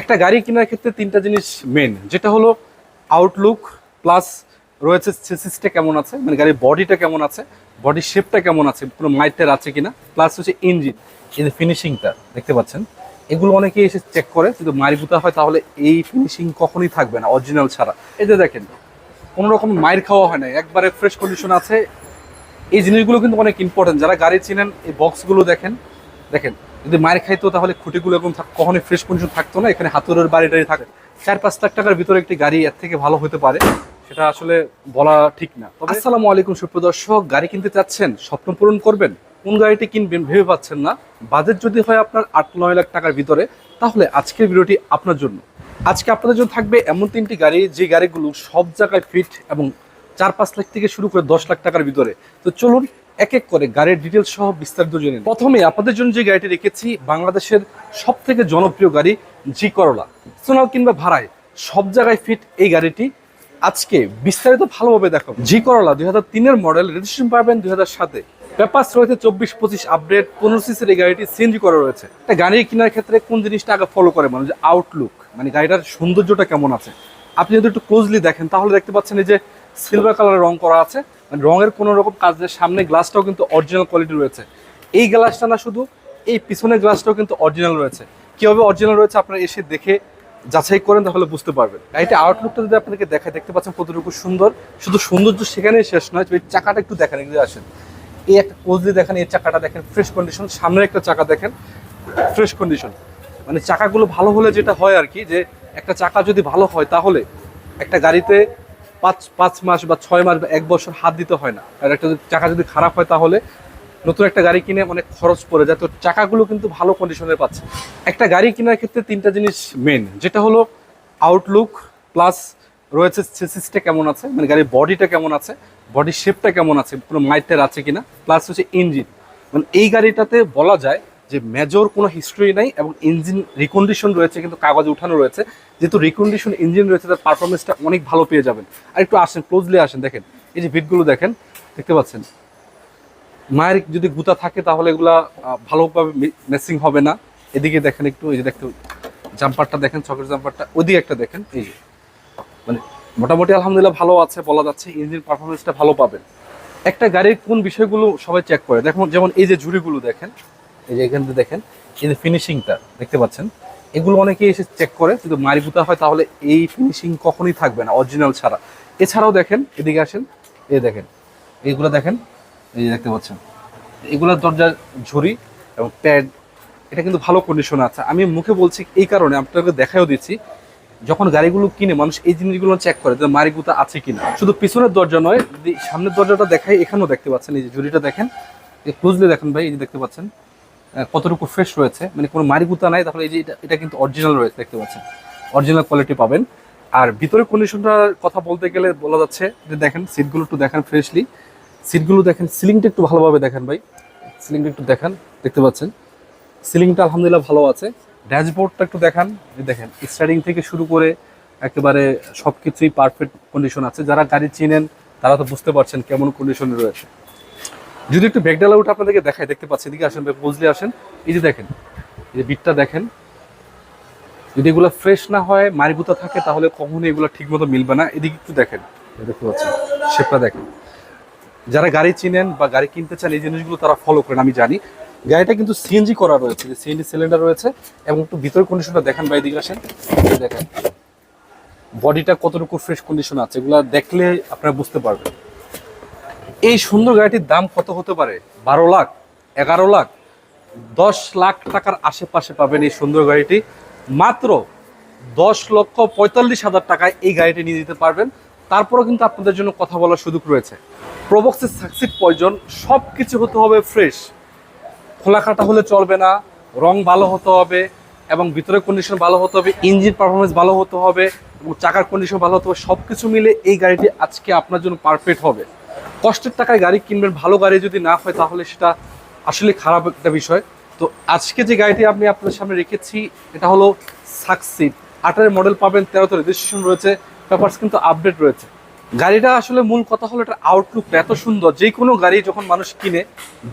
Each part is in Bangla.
একটা গাড়ি কেনার ক্ষেত্রে তিনটা জিনিস মেন, যেটা হলো আউটলুক, প্লাস রয়েছে চেসিসটা কেমন আছে, মানে গাড়ির বডিটা কেমন আছে, বডির শেপটা কেমন আছে, কোনো মাইটের আছে কিনা, প্লাস হচ্ছে ইঞ্জিন, এই যে ফিনিশিংটা দেখতে পাচ্ছেন, এগুলো অনেকেই এসে চেক করে। যদি মারিগুতা হয় তাহলে এই ফিনিশিং কখনোই থাকবে না অরিজিনাল ছাড়া। এই যে দেখেন, কোনো রকম মাইর খাওয়া হয় না, একবারে ফ্রেশ কন্ডিশন আছে। এই জিনিসগুলো কিন্তু অনেক ইম্পর্টেন্ট। যারা গাড়ি চিনেন এই বক্সগুলো দেখেন, দেখেন যদি মায়ের খাইতো তাহলে খুঁটিগুলো এরকম কখনোই ফ্রেশ কন্ডিশন থাকতো না। এখানে হাতুড়ের বাড়িটাই থাকে। 4-5 লাখ টাকার ভিতরে একটি গাড়ি এর থেকে ভালো হতে পারে, সেটা আসলে বলা ঠিক না। তবে আসসালামু আলাইকুম সুপ্রদর্শক, গাড়ি কিনতে চাচ্ছেন, স্বপ্ন পূরণ করবেন, কোন গাড়িটি কিনবেন ভেবে পাচ্ছেন না, বাজেট যদি হয় আপনার 8-9 লাখ টাকার ভিতরে, তাহলে আজকের ভিডিওটি আপনার জন্য। আজকে আপনাদের জন্য থাকবে এমন তিনটি গাড়ি, যে গাড়িগুলো সব জায়গায় ফিট এবং 4-5 লাখ থেকে শুরু করে 10 লাখ টাকার ভিতরে। তো চলুন এক এক করে গাড়ির ডিটেলস সহ বিস্তারিত জেনে নিন। প্রথমে আপনাদের জন্য যে গাড়িটি রেখেছি, বাংলাদেশের সব থেকে জনপ্রিয় গাড়ি জি করলা। পার্সোনাল কিংবা ভাড়ায় সব জায়গায় ফিট এই গাড়িটি আজকে বিস্তারিত ভালোভাবে দেখাবো। জি করলা 2003-এর মডেল, রেজিস্ট্রেশন পাবেন 2007-এ। পেপারস রয়েছে 24-25 আপডেট, 15 সিসির এই গাড়িটি সিএনজি করা রয়েছে। একটা গাড়ি কেনার ক্ষেত্রে কোন জিনিসটা আগে ফলো করে, মানে যে আউটলুক, মানে গাড়িটার সৌন্দর্যটা কেমন আছে। আপনি যদি একটু ক্লোজলি দেখেন তাহলে দেখতে পাচ্ছেন এই যে সিলভার কালারের রং করা আছে, মানে রঙের কোনো রকম কাজ নেই। সামনে গ্লাসটাও কিন্তু অরিজিনাল কোয়ালিটি রয়েছে। এই গ্লাসটা না, শুধু এই পিছনের গ্লাসটাও কিন্তু অরিজিনাল রয়েছে। কীভাবে অরিজিনাল রয়েছে আপনারা এসে দেখে যাচাই করেন তাহলে বুঝতে পারবেন। গাড়িটা আউটলুকটা যদি আপনাকে দেখায়, দেখতে পাচ্ছেন কতটুকু সুন্দর। শুধু সৌন্দর্য সেখানেই শেষ নয়, এই চাকাটা একটু দেখেন, এগুলো আসেন, এই একটা ক্লোজলি দেখেন, এই চাকাটা দেখেন ফ্রেশ কন্ডিশন। সামনের একটা চাকা দেখেন ফ্রেশ কন্ডিশন। মানে চাকাগুলো ভালো হলে যেটা হয় আর কি, যে একটা চাকা যদি ভালো হয় তাহলে একটা গাড়িতে 5 মাস বা 6 মাস বা 1 বছর হাত দিতে হয় না। আর একটা চাকা যদি খারাপ হয় তাহলে নতুন একটা গাড়ি কিনে অনেক খরচ পড়ে যায়। তো চাকাগুলো কিন্তু ভালো কন্ডিশনের পাচ্ছে। একটা গাড়ি কেনার ক্ষেত্রে তিনটা জিনিস মেন, যেটা হলো আউটলুক, প্লাস রয়েছে চেসিসটা কেমন আছে, মানে গাড়ির বডিটা কেমন আছে, বডির শেপটা কেমন আছে, কোনো মাইটের আছে কিনা, প্লাস হচ্ছে ইঞ্জিন। মানে এই গাড়িটাতে বলা যায় যে মেজর কোনো হিস্ট্রি নাই এবং ইঞ্জিন রিকন্ডিশন রয়েছে, কিন্তু কাগজে উঠানো রয়েছে। যেহেতু রিকন্ডিশন ইঞ্জিন রয়েছে, তার পারফরমেন্সটা অনেক ভালো পেয়ে যাবেন। আর একটু আসেন, ক্লোজলি আসেন, দেখেন এই যে ভিটগুলো দেখেন, দেখতে পাচ্ছেন। মায়ের যদি গুতা থাকে তাহলে এগুলা ভালোভাবে মেসিং হবে না। এদিকে দেখেন একটু, এই যে দেখতে জাম্পারটা দেখেন, চকের জাম্পারটা, ওদিকে একটা দেখেন, এই যে মানে মোটামুটি আলহামদুলিল্লাহ ভালো আছে বলা যাচ্ছে। ইঞ্জিন পারফরমেন্সটা ভালো পাবেন। একটা গাড়ির কোন বিষয়গুলো সবাই চেক করে, দেখুন যেমন এই যে ঝুড়িগুলো দেখেন, এই যে এখান থেকে দেখেন, এই যে ফিনিশিংটা দেখতে পাচ্ছেন, এগুলো অনেকেই এসে চেক করে। যদি মারিগুতা হয় তাহলে এই ফিনিশিং কখনোই থাকবে না অরিজিনাল ছাড়া। এছাড়াও দেখেন, এদিকে আসেন, এই দেখেন, এইগুলো দেখেন, এই যে দেখতে পাচ্ছেন, এগুলোর দরজার ঝুড়ি এবং প্যাড, এটা কিন্তু ভালো কন্ডিশনে আছে। আমি মুখে বলছি এই কারণে, আপনাকে দেখাও দিচ্ছি, যখন গাড়িগুলো কিনে মানুষ এই জিনিসগুলো চেক করে যে মারিগুতা আছে কিনা। শুধু পিছনের দরজা নয়, যদি সামনের দরজাটা দেখাই, এখানেও দেখতে পাচ্ছেন, এই যে ঝুড়িটা দেখেন, ক্লোজলি দেখেন ভাই, এই যে দেখতে পাচ্ছেন কতটুকু ফ্রেশ রয়েছে, মানে কোনো মারিগুতা নাই। তাহলে এই যে এটা কিন্তু অরিজিনাল রয়েছে, দেখতে পাচ্ছেন অরিজিনাল কোয়ালিটি পাবেন। আর ভিতরে কন্ডিশনটার কথা বলতে গেলে বলা যাচ্ছে যে দেখেন সিটগুলো একটু দেখেন ফ্রেশলি, সিটগুলো দেখেন, সিলিংটা একটু ভালোভাবে দেখেন ভাই, সিলিংটা একটু দেখেন, দেখতে পাচ্ছেন সিলিংটা আলহামদুলিল্লাহ ভালো আছে। ড্যাশবোর্ডটা একটু দেখান, দেখেন স্টার্টিং থেকে শুরু করে একেবারে সব কিছুই পারফেক্ট কন্ডিশন আছে। যারা গাড়ি চিনেন তারা তো বুঝতে পারছেন কেমন কন্ডিশনে রয়েছে। যদি একটু ব্যাকডালা উঠে আপনাদেরকে দেখায়, দেখতে পাচ্ছি, এদিকে আসেন, বুঝলে আসেন, এই যে দেখেন, এই যে বিটটা দেখেন, যদি এগুলো ফ্রেশ না হয়, মারিগুতা থাকে, তাহলে কখনোই এগুলো ঠিক মতো মিলবে না। এদিকে একটু দেখেন, দেখতে পাচ্ছেন শেপটা দেখেন। যারা গাড়ি চিনেন বা গাড়ি কিনতে চান এই জিনিসগুলো তারা ফলো করেন, আমি জানি। গাড়িটা কিন্তু সিএনজি করা রয়েছে, যে সিএনজি সিলিন্ডার রয়েছে, এবং একটু ভিতরের কন্ডিশনটা দেখেন বা এদিকে আসেন, দেখেন বডিটা কতটুকু ফ্রেশ কন্ডিশন আছে, এগুলো দেখলে আপনারা বুঝতে পারবেন। এই সুন্দর গাড়িটির দাম কত হতে পারে? 12 লাখ, 11 লাখ, 10 লাখ টাকার আশেপাশে পাবেন এই সুন্দর গাড়িটি। মাত্র 10,45,000 টাকায় এই গাড়িটি নিয়ে যেতে পারবেন। তারপরেও কিন্তু আপনাদের জন্য কথা বলার সুযোগ রয়েছে। প্রোবক্সের সাকসিড প্রয়োজন, সব কিছু হতে হবে ফ্রেশ, খোলা কাটা হলে চলবে না, রং ভালো হতে হবে এবং ভিতরের কন্ডিশন ভালো হতে হবে, ইঞ্জিন পারফরমেন্স ভালো হতে হবে এবং চাকার কন্ডিশন ভালো হতে হবে। সব কিছু মিলে এই গাড়িটি আজকে আপনার জন্য পারফেক্ট হবে। কষ্টের টাকায় গাড়ি কিনবেন, ভালো গাড়ি যদি না হয় তাহলে সেটা আসলে খারাপ একটা বিষয়। তো আজকে যে গাড়িটি আমি আপনাদের সামনে রেখেছি, এটা হলো সাকসিড। 18-এর মডেল পাবেন, 13তে রেজিস্ট্রেশন রয়েছে, পেপারস কিন্তু আপডেট রয়েছে। গাড়িটা আসলে মূল কথা হলো এটা আউটলুকটা এত সুন্দর। যে কোনো গাড়ি যখন মানুষ কিনে,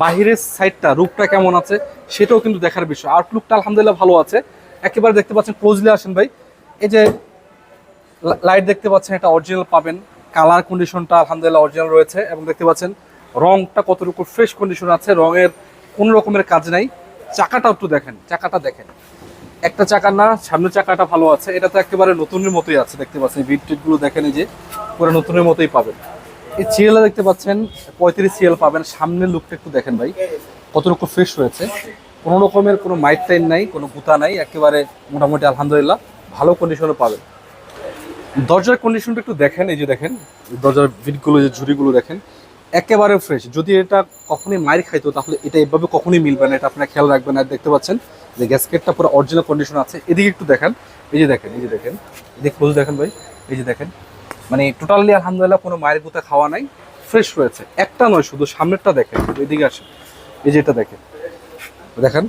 বাহিরের সাইডটা, রূপটা কেমন আছে সেটাও কিন্তু দেখার বিষয়। আউটলুকটা আলহামদুলিল্লাহ ভালো আছে। একেবারে দেখতে পাচ্ছেন, ক্লোজলি আসেন ভাই, এই যে লাইট দেখতে পাচ্ছেন, এটা অরিজিনাল পাবেন, কালার কন্ডিশনটা আলহামদুলিল্লাহ অরিজিনাল রয়েছে, এবং দেখতে পাচ্ছেন রংটা কতটুকু ফ্রেশ কন্ডিশন আছে, রঙের কোনো রকমের কাজ নাই। চাকাটা একটু দেখেন, চাকাটা দেখেন, একটা চাকা না, সামনের চাকাটা ভালো আছে, এটা তো একেবারে নতুনের মতোই আছে, দেখতে পাচ্ছেন বিট টিটগুলো দেখেন, এই যে পুরো নতুনের মতোই পাবেন। এই সিএলটা দেখতে পাচ্ছেন 35 সিএল পাবেন, সামনের লুকটা একটু দেখেন ভাই কতটুকু ফ্রেশ রয়েছে, কোনো রকমের কোনো মাইট টাইন নাই, কোনো গুতা নাই, একেবারে মোটামুটি আলহামদুলিল্লাহ ভালো কন্ডিশনে পাবেন। দরজার কন্ডিশনটা একটু দেখেন, এই যে দেখেন দরজার বিটগুলো, যে ঝুড়িগুলো দেখেন একেবারে ফ্রেশ। যদি এটা কখনোই মাইর খাইতো তাহলে এটা এভাবে কখনোই মিলবে না, এটা আপনারা খেয়াল রাখবেন। আর দেখতে পাচ্ছেন যে গ্যাসকেটটা পুরো অরিজিনাল কন্ডিশন আছে। এদিকে একটু দেখেন, এই যে দেখেন, এই যে দেখেন, এদিকে ক্লোজ দেখেন ভাই, এই যে দেখেন, মানে টোটালি আলহামদুলিল্লাহ কোনো মায়ের গুতা খাওয়া নাই, ফ্রেশ রয়েছে। একটা নয়, শুধু সামনেরটা দেখেন, এদিকে আসেন, এই যে এটা দেখেন, দেখেন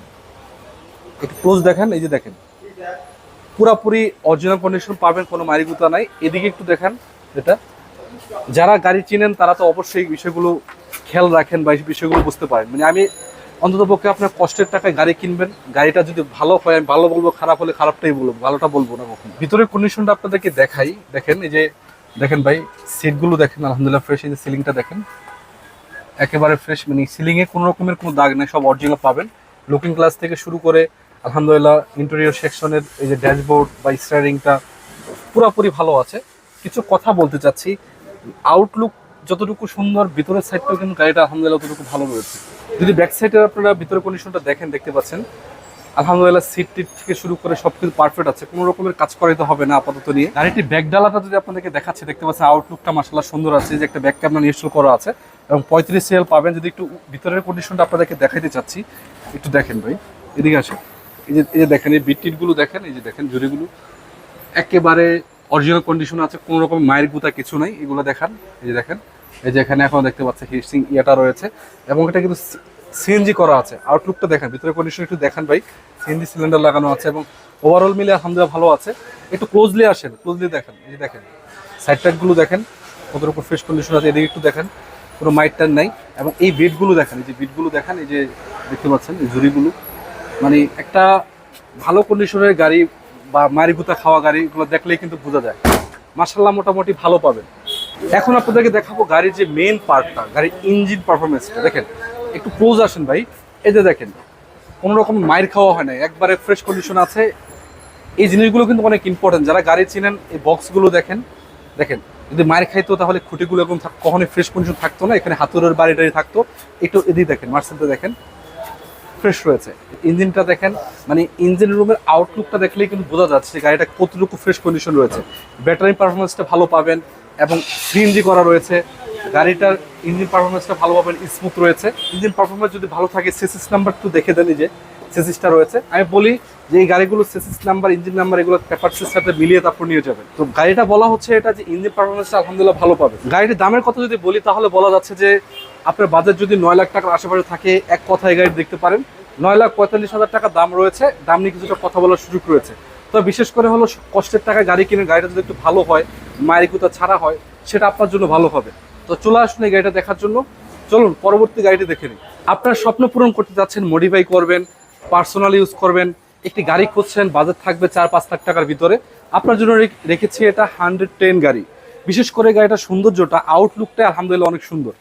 একটু ক্লোজ দেখেন, এই যে দেখেন পুরাপুরি অরিজিনাল কন্ডিশন পাবেন, কোনো মায়ের গুতা নাই। এদিকে একটু দেখেন, যেটা যারা গাড়ি চিনেন তারা তো অবশ্যই বিষয়গুলো খেয়াল রাখেন বা এই বিষয়গুলো বুঝতে পারেন। মানে আমি অন্তত পক্ষে আপনার কষ্টের টাকায় গাড়ি কিনবেন, গাড়িটা যদি ভালো হয় আমি ভালো বলবো, খারাপ হলে খারাপটাই বলবো, ভালোটা বলবো না কখনো। ভিতরের কন্ডিশনটা আপনাদেরকে দেখাই, দেখেন এই যে দেখেন ভাই, সিটগুলো দেখেন আলহামদুলিল্লাহ ফ্রেশ, এই যে সিলিংটা দেখেন একেবারে ফ্রেশ, মানে সিলিংয়ে কোনো রকমের কোনো দাগ নেই, সব অরিজিনাল পাবেন। লুকিং গ্লাস থেকে শুরু করে আলহামদুলিল্লাহ ইন্টেরিয়র সেকশনের এই যে ড্যাশবোর্ড বা স্টিয়ারিংটা পুরোপুরি ভালো আছে। কিছু কথা বলতে চাচ্ছি, আউটলুক যতটুকু সুন্দর, ভিতরের সাইডটাও কিন্তু গাড়িটা আলহামদুলিল্লাহ ততটুকু ভালো রয়েছে। যদি ব্যাক সাইডে আপনারা ভিতরের কন্ডিশনটা দেখেন, দেখতে পাচ্ছেন আলহামদুলিল্লাহ সিট টিট থেকে শুরু করে সবকিছু পারফেক্ট আছে, কোনো রকমের কাজ করাইতে হবে না আপাতত নিয়ে। গাড়িটি ব্যাক ডালাটা যদি আপনাদেরকে দেখাচ্ছি, দেখতে পাচ্ছেন আউটলুকটা মাশাআল্লাহ সুন্দর আছে, যে একটা ব্যাক ক্যামেরা ইনস্টল করা আছে এবং 35 সিএল পাবেন। যদি একটু ভিতরের কন্ডিশনটা আপনাদেরকে দেখাইতে চাচ্ছি, একটু দেখেন ভাই, এদিকে আসেন, এই যে দেখেন এই বিট টিটগুলো দেখেন, এই যে দেখেন জুড়িগুলো একেবারে অরিজিনাল কন্ডিশন আছে, কোনো রকম মায়ের গুতা কিছু নাই। এগুলো দেখান, এই যে দেখেন, এই যে এখানে এখন দেখতে পাচ্ছেন হিটসিং ইয়েটা রয়েছে এবং এটা কিন্তু সিএনজি করা আছে। আউটলুকটা দেখেন, ভিতরে কন্ডিশন একটু দেখান ভাই, সিএনজি সিলিন্ডার লাগানো আছে এবং ওভারঅল মিলে আলহামদুলিল্লাহ ভালো আছে। একটু ক্লোজলি আসেন, ক্লোজলি দেখেন, এই যে দেখেন সাইড টাইডগুলো দেখেন কতটুকু ফ্রেশ কন্ডিশন আছে, এদিকে একটু দেখেন কোনো মাইট টাইন নাই। এবং এই বিটগুলো দেখেন, এই যে বিটগুলো দেখেন, এই যে দেখতে পাচ্ছেন এই ঝুড়িগুলো, মানে একটা ভালো কন্ডিশনের গাড়ি বা মারিগুতা খাওয়া গাড়ি, এগুলো দেখলেই কিন্তু বোঝা যায়। মাশাআল্লাহ মোটামুটি ভালো পাবেন। এখন আপনাদেরকে দেখাবো গাড়ির যে মেইন পার্টটা, গাড়ির ইঞ্জিন পারফরমেন্সটা দেখেন, একটু ক্লোজ আসেন ভাই, এই যে দেখেন কোনো রকম মাইর খাওয়া হয় না, একবারে ফ্রেশ কন্ডিশন আছে। এই জিনিসগুলো কিন্তু অনেক ইম্পর্টেন্ট, যারা গাড়ি চিনেন এই বক্সগুলো দেখেন, দেখেন যদি মায়ের খাইতো তাহলে খুঁটিগুলো এরকম কখনোই ফ্রেশ কন্ডিশন থাকতো না, এখানে হাতুড়ের বাড়ি টাড়ি থাকতো। একটু এদিকে দেখেন, মার্সেলটা দেখেন ফ্রেশ রয়েছে, ইঞ্জিনটা দেখেন, মানে ইঞ্জিন রুমের আউটলুকটা দেখলেই কিন্তু বোঝা যাচ্ছে গাড়িটা কতটুকু ফ্রেশ কন্ডিশন রয়েছে। ব্যাটারি পারফরমেন্সটা ভালো পাবেন এবং সিএনজি করা রয়েছে, গাড়িটার ইঞ্জিন পারফরমেন্সটা ভালো পাবেন, স্মুথ রয়েছে। ইঞ্জিন পারফরমেন্স যদি ভালো থাকে, সেসিস নাম্বার একটু দেখে দেন, যে সেসিসটা রয়েছে। আমি বলি যে এই গাড়িগুলো সেসিস নাম্বার, ইঞ্জিন নাম্বার এগুলো পেপারসের সাথে মিলিয়ে তারপর নিয়ে যাবেন। তো গাড়িটা বলা হচ্ছে এটা যে ইঞ্জিন পারফরমেন্সটা আলহামদুলিল্লাহ ভালো পাবে। গাড়িটির দামের কথা যদি বলি তাহলে বলা যাচ্ছে যে আপনার বাজেট যদি 9 লাখ টাকার আশেপাশে থাকে, এক কথায় গাড়ি দেখতে পারেন। 9,45,000 টাকা দাম রয়েছে, দাম নিয়ে কিছুটা কথা বলার সুযোগ রয়েছে। তো বিশেষ করে হলো কষ্টের টাকায় গাড়ি কিনে গাড়িটা যদি একটু ভালো হয়, মায়ের গুতা ছাড়া হয়, সেটা আপনার জন্য ভালো হবে। তো চলে আসুন এই গাড়িটা দেখার জন্য। চলুন পরবর্তী গাড়িটি দেখে নিন। আপনার স্বপ্ন পূরণ করতে যাচ্ছেন, মডিফাই করবেন, পার্সোনাল ইউজ করবেন, একটি গাড়ি খুঁজছেন, বাজেট থাকবে 4-5 লাখ টাকার ভিতরে, আপনার জন্য রেখেছি এটা 110 গাড়ি। বিশেষ করে গাড়িটার সৌন্দর্যটা, আউটলুকটা আলহামদুলিল্লাহ অনেক সুন্দর।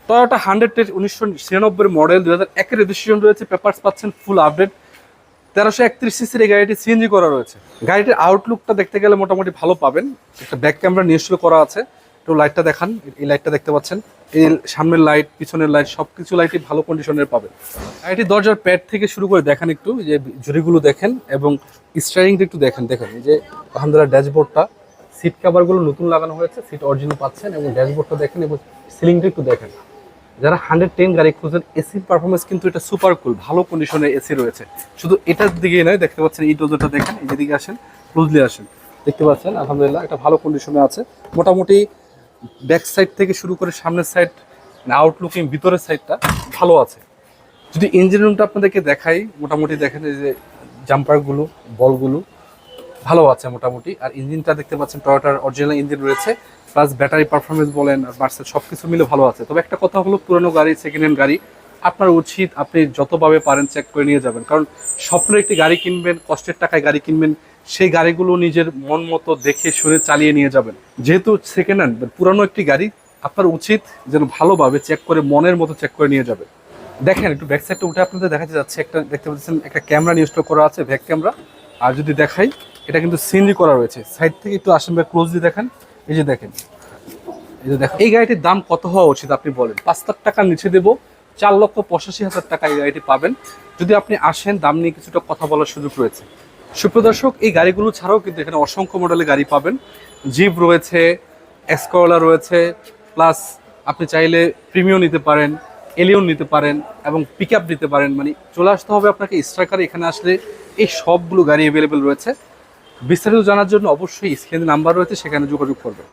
টয়োটা 110 1996 মডেল, 2001 রেজিস্ট্রেশন রয়েছে, পেপারস পাচ্ছেন ফুল আপডেট। 1331 সিসির এই গাড়িটি সিএনজি করা রয়েছে। গাড়িটির আউটলুকটা দেখতে গেলে মোটামুটি ভালো পাবেন, একটা ব্যাক ক্যামেরা ইনস্টল করা আছে। একটু লাইটটা দেখান, এই লাইটটা দেখতে পাচ্ছেন, এই সামনের লাইট, পিছনের লাইট, সবকিছু লাইটই ভালো কন্ডিশনের পাবেন। গাড়িটির দরজার প্যাড থেকে শুরু করে দেখেন, একটু যে ঝুড়িগুলো দেখেন এবং স্টিয়ারিংটা একটু দেখেন, দেখেন এই যে আলহামদুলিল্লাহ ড্যাশবোর্ডটা, সিট কভারগুলো নতুন লাগানো হয়েছে, সিট অরিজিনাল পাচ্ছেন এবং ড্যাশবোর্ডটা দেখেন এবং সিলিংটা একটু দেখেন। যারা 110 গাড়ি খুঁজছেন, এসির পারফরমেন্স কিন্তু এটা সুপার কুল, ভালো কন্ডিশনের এসি রয়েছে। শুধু এটার দিকে নয়, দেখতে পাচ্ছেন এই ডোজোটা দেখেন, এদিকে আসেন, ক্লোজলি আসেন, দেখতে পাচ্ছেন আলহামদুলিল্লাহ এটা ভালো কন্ডিশনে আছে। মোটামুটি ব্যাক সাইড থেকে শুরু করে সামনের সাইড, আউটলুকিং ভিতরের সাইডটা ভালো আছে। যদি ইঞ্জিন রুমটা আপনাদেরকে দেখাই, মোটামুটি দেখেন এই যে জাম্পারগুলো, বলগুলো ভালো আছে মোটামুটি। আর ইঞ্জিনটা দেখতে পাচ্ছেন টয়োটার অরিজিনাল ইঞ্জিন রয়েছে, প্লাস ব্যাটারি পারফরমেন্স বলেন আর মার্সেল সব কিছু মিলে ভালো আছে। তবে একটা কথা হলো পুরনো গাড়ি, সেকেন্ড হ্যান্ড গাড়ি, আপনার উচিত আপনি যতভাবে পারেন চেক করে নিয়ে যাবেন, কারণ স্বপ্নের একটি গাড়ি কিনবেন, কষ্টের টাকায় গাড়ি কিনবেন, সেই গাড়িগুলো নিজের মন মতো দেখে শুনে চালিয়ে নিয়ে যাবেন। যেহেতু সেকেন্ড হ্যান্ড পুরানো একটি গাড়ি, আপনার উচিত যেন ভালোভাবে চেক করে মনের মতো চেক করে নিয়ে যাবে। দেখেন একটু ব্যাক সাইডটা উঠে আপনাদের দেখাতে যাচ্ছে, একটা দেখতে পাচ্ছেন একটা ক্যামেরা ইনস্টল করা আছে, ব্যাক ক্যামেরা। আর যদি দেখাই, এটা কিন্তু সিএনজি করা রয়েছে। সাইড থেকে একটু আসেন ভাই, ক্লোজলি দেখেন, এই যে দেখেন, এই যে দেখেন। এই গাড়িটির দাম কত হওয়া উচিত আপনি বলেন? 5 লাখ টাকার নিচে দেবো, 4,85,000 টাকা এই গাড়িটি পাবেন। যদি আপনি আসেন, দাম নিয়ে কিছুটা কথা বলার সুযোগ রয়েছে। সুপ্রদর্শক, এই গাড়িগুলো ছাড়াও কিন্তু এখানে অসংখ্য মডেলের গাড়ি পাবেন। জিপ রয়েছে, এক্সকোলা রয়েছে, প্লাস আপনি চাইলে প্রিমিয়াম নিতে পারেন, এলিয়ন নিতে পারেন এবং পিক আপ নিতে পারেন। মানে চলে আসতে হবে আপনাকে স্ট্রাইকারে। এখানে আসলে এই সবগুলো গাড়ি অ্যাভেলেবেল রয়েছে। বিস্তারিত জানার জন্য অবশ্যই স্ক্রিনে নাম্বার রয়েছে, সেখানে যোগাযোগ করবেন।